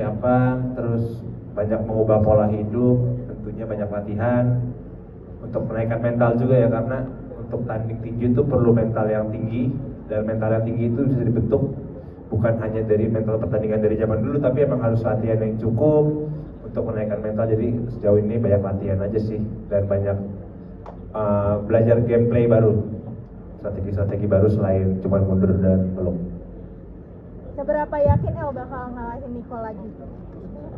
persiapan, terus banyak mengubah pola hidup, tentunya banyak latihan untuk menaikkan mental juga ya, karena untuk tanding tinju itu perlu mental yang tinggi, dan mental yang tinggi itu bisa dibentuk bukan hanya dari mental pertandingan dari zaman dulu, tapi emang harus latihan yang cukup untuk menaikkan mental. Jadi sejauh ini banyak latihan aja sih, dan banyak belajar gameplay baru, strategi-strategi baru selain cuma mundur dan peluk. Seberapa yakin El bakal ngalahin Nicole lagi?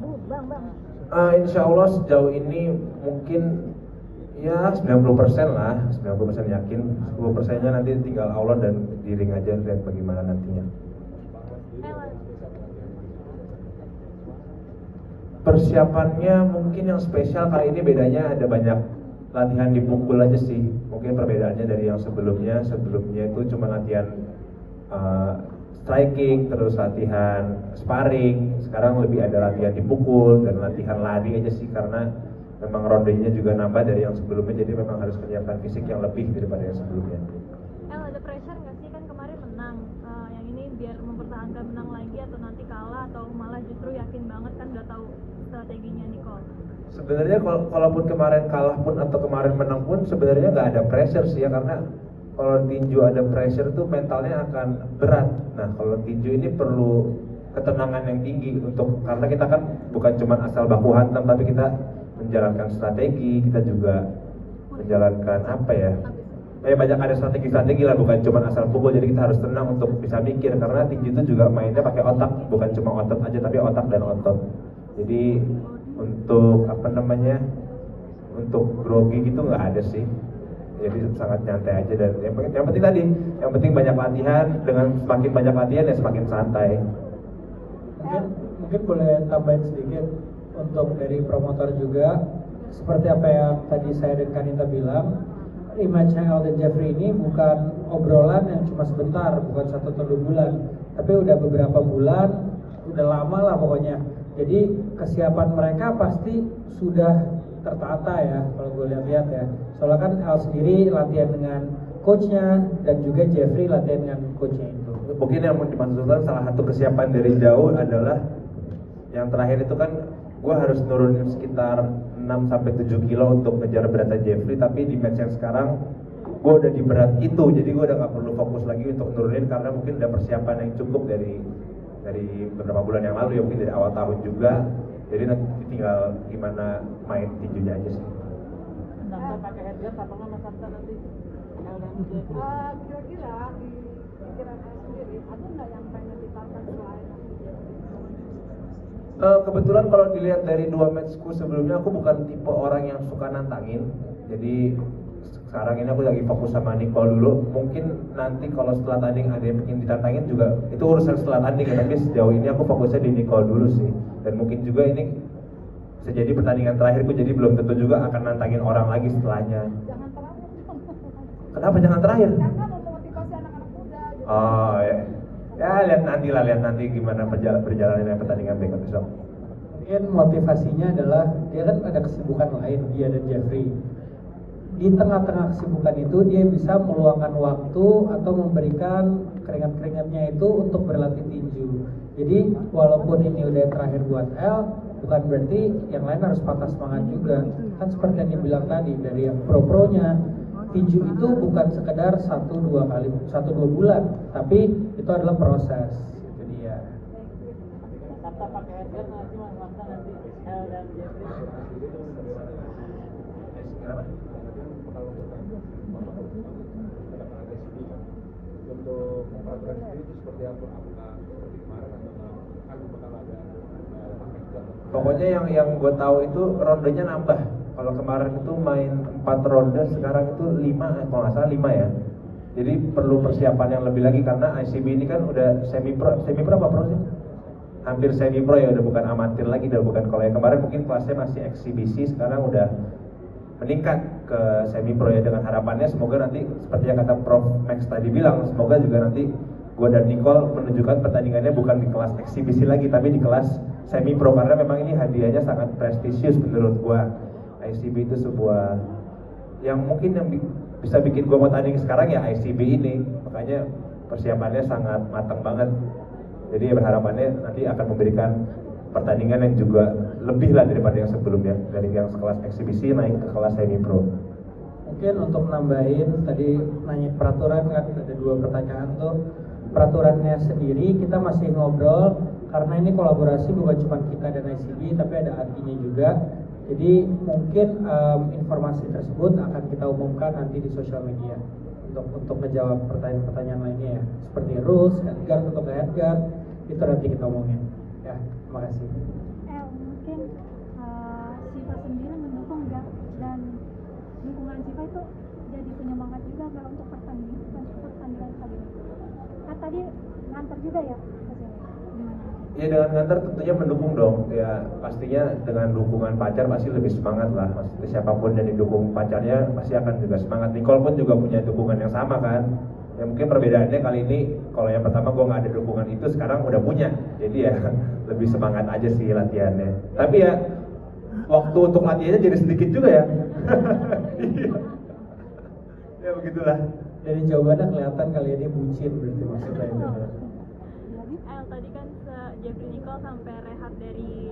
Aduh, Bang. Insya Allah sejauh ini mungkin ya 90% lah, 90% yakin. 10%-nya nanti tinggal Allah dan di ring aja, lihat bagaimana nantinya. Persiapannya mungkin yang spesial kali ini bedanya ada banyak latihan dipukul aja sih. Mungkin perbedaannya dari yang sebelumnya itu cuma latihan striking, terus latihan sparring. Sekarang lebih ada latihan dipukul dan latihan lari aja sih, karena memang rondenya juga nambah dari yang sebelumnya, jadi memang harus menyiapkan fisik yang lebih daripada yang sebelumnya. Ada pressure nggak sih, kan kemarin menang, yang ini biar mempertahankan menang lagi atau nanti kalah, atau malah justru yakin banget kan udah tahu strateginya Nicole? Sebenarnya kalaupun kemarin kalah pun atau kemarin menang pun sebenarnya nggak ada pressure sih ya, karena kalau tinju ada pressure tuh mentalnya akan berat. Nah kalau tinju ini perlu ketenangan yang tinggi karena kita kan bukan cuma asal baku hantam, tapi kita menjalankan strategi, kita juga menjalankan banyak ada strategi lah, bukan cuma asal pukul. Jadi kita harus tenang untuk bisa mikir, karena tinju itu juga mainnya pakai otak, bukan cuma otot aja tapi otak dan otot. Jadi untuk untuk grogi gitu nggak ada sih, jadi sangat nyantai aja. Dan yang penting banyak latihan. Dengan semakin banyak latihan ya semakin santai. Mungkin boleh tambahin sedikit untuk dari promotor juga, seperti apa yang tadi saya dan Kanita bilang, rematch-nya El dan Jeffrey ini bukan obrolan yang cuma sebentar, bukan 1 atau 2 bulan, tapi udah beberapa bulan, udah lama lah pokoknya. Jadi kesiapan mereka pasti sudah tertata ya, kalau gue lihat ya. Soalnya kan El sendiri latihan dengan coachnya, dan juga Jeffrey latihan dengan coachnya itu. Mungkin yang mau dimaksudkan salah satu kesiapan dari jauh adalah yang terakhir itu kan gue harus nurunin sekitar 6-7 kilo untuk ngejar beratnya Jeffrey, tapi di match yang sekarang gue udah di berat itu, jadi gue udah gak perlu fokus lagi untuk nurunin, karena mungkin udah persiapan yang cukup dari beberapa bulan yang lalu ya, mungkin dari awal tahun juga. Jadi nanti tinggal gimana main tinjunya aja sih. Sampai pakai headguard apa nggak Mas Sabta nanti? Kira-kira di pikiran saya sendiri ada nggak yang pengen ditarget selain kebetulan kalau dilihat dari 2 matchku sebelumnya, aku bukan tipe orang yang suka nantangin. Jadi sekarang ini aku lagi fokus sama Nicole dulu. Mungkin nanti kalau setelah tanding ada yang ingin ditantangin juga, itu urusan setelah tanding ya. Tapi sejauh ini aku fokusnya di Nicole dulu sih. Dan mungkin juga ini bisa jadi pertandingan terakhirku, jadi belum tentu juga akan nantangin orang lagi setelahnya. jangan terakhir? Kenapa jangan terakhir? Karena memotivasi anak-anak muda gitu. Oh ya. Ya lihat nanti gimana perjalanan pertandingan besok. Mungkin motivasinya adalah dia kan ada kesibukan lain, dia dan Jeffrey. Di tengah-tengah kesibukan itu dia bisa meluangkan waktu atau memberikan keringat-keringatnya itu untuk berlatih tinju. Jadi walaupun ini udah terakhir buat El, bukan berarti yang lain harus patah semangat juga. Kan seperti yang dibilang tadi, dari yang pro-pronya, tinju itu bukan sekedar 1-2 bulan, tapi itu adalah proses. Itu dia. Sabta pakai headguard nanti Mas Sabta nanti El dan Jeffrey. Untuk peraturan sendiri itu seperti apa? Apakah seperti kemarin atau kan bakal ada Pokoknya yang gue tahu itu rondenya nambah. Kalau kemarin itu main 4 ronde, sekarang itu 5, kalau nggak salah 5 ya. Jadi perlu persiapan yang lebih lagi, karena ICB ini kan udah semi pro apa pro sih? Hampir semi pro ya, udah bukan amatir lagi, udah bukan. Kalau yang kemarin mungkin kelasnya masih eksibisi, sekarang udah meningkat ke semi pro ya, dengan harapannya semoga nanti seperti yang kata Prof Max tadi bilang, semoga juga nanti gue dan Nicole menunjukkan pertandingannya bukan di kelas eksibisi lagi, tapi di kelas semi pro, karena memang ini hadiahnya sangat prestisius menurut gue. ICB itu sebuah yang mungkin yang bisa bikin gue mau tanding sekarang ya ICB ini, makanya persiapannya sangat matang banget. Jadi berharapannya nanti akan memberikan pertandingan yang juga lebih lah daripada yang sebelumnya, dari yang sekelas eksibisi naik ke kelas semi pro. Mungkin untuk nambahin tadi nanya peraturan kan ada 2 pertanyaan tuh. Peraturannya sendiri kita masih ngobrol karena ini kolaborasi bukan cuma kita dan ICB tapi ada artinya juga. Jadi mungkin informasi tersebut akan kita umumkan nanti di sosial media untuk menjawab pertanyaan-pertanyaan lainnya ya. Seperti rules, headguard atau nggak headguard itu nanti kita omongin. Ya, terima kasih. Mungkin Siva sendiri mendukung nggak, dan dukungan Siva itu jadi penyemangat juga nggak untuk pertandingan kali ini? Kan tadi nganter juga ya ke sini. Gimana? Ya dengan nganter tentunya mendukung dong. Ya pastinya dengan dukungan pacar pasti lebih semangat lah. Maksudnya siapapun yang didukung pacarnya pasti akan juga semangat. Nicole pun juga punya dukungan yang sama kan. Ya mungkin perbedaannya kali ini kalau yang pertama gue nggak ada dukungan itu, sekarang udah punya. Jadi ya lebih semangat aja sih latihannya. Tapi ya waktu untuk latihannya jadi sedikit juga ya. Ya begitulah. Dari jawabannya kelihatan kali ini bucin berarti maksudnya itu. Tadi kan Jeffrey Nicole sampai rehat dari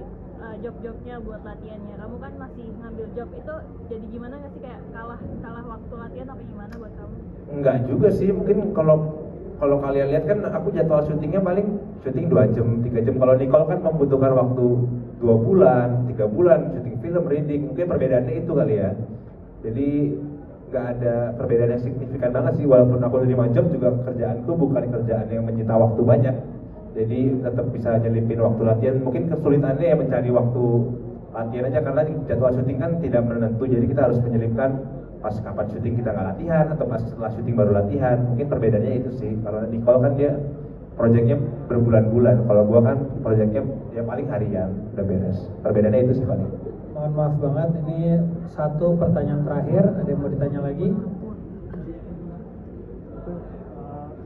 job-jobnya buat latihannya. Kamu kan masih ngambil job, itu jadi gimana nggak sih, kayak kalah waktu latihan apa gimana buat kamu? Enggak juga sih, mungkin kalau kalian lihat kan aku jadwal syutingnya paling syuting 2 jam, 3 jam. Kalau Nicole kan membutuhkan waktu 2 bulan, 3 bulan syuting film, reading. Mungkin perbedaannya itu kali ya. Jadi nggak ada perbedaan yang signifikan banget sih. Walaupun aku nerima job juga kerjaanku bukan kerjaan yang menyita waktu banyak. Jadi tetap bisa nyelipin waktu latihan. Mungkin kesulitannya ya mencari waktu latihan aja, karena jadwal syuting kan tidak menentu. Jadi kita harus menyelipkan pas kapan syuting kita nggak latihan atau pas setelah syuting baru latihan. Mungkin perbedaannya itu sih. Kalau Nicole kan dia proyeknya berbulan-bulan. Kalau gua kan proyeknya ya paling harian udah beres. Perbedaannya itu sih paling. Mohon maaf banget, ini 1 pertanyaan terakhir. Ada yang mau ditanya lagi?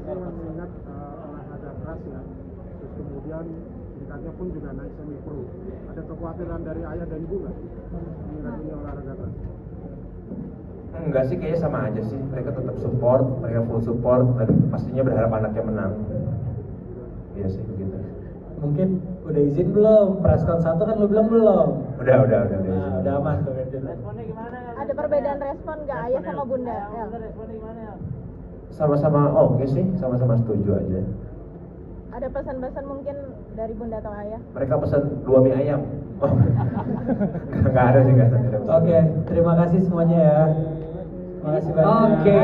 Saya mengingat olahraga keras ya, terus kemudian tingkatnya pun juga naik semi pro. Ada kekhawatiran dari ayah dan ibu nggak mengingat ini olahraga keras? Enggak sih, kayaknya sama aja sih. Mereka tetap support, mereka full support, dan pastinya berharap anaknya menang. Iya sih begitu. Mungkin udah izin belum? Preskon 1 kan lu bilang belum? Udah. Nah, udah aman tuh berarti. Responnya gimana ya? Ada perbedaan respon nggak ayah sama bunda? El? Responnya gimana ya? Sama-sama oke sih, sama-sama setuju aja. Ada pesan-pesan mungkin dari bunda atau ayah? Mereka pesan 2 mie ayam. Oh. Nggak ada sih, nggak ada. Oke, terima kasih semuanya ya. Terima kasih banyak. Oke.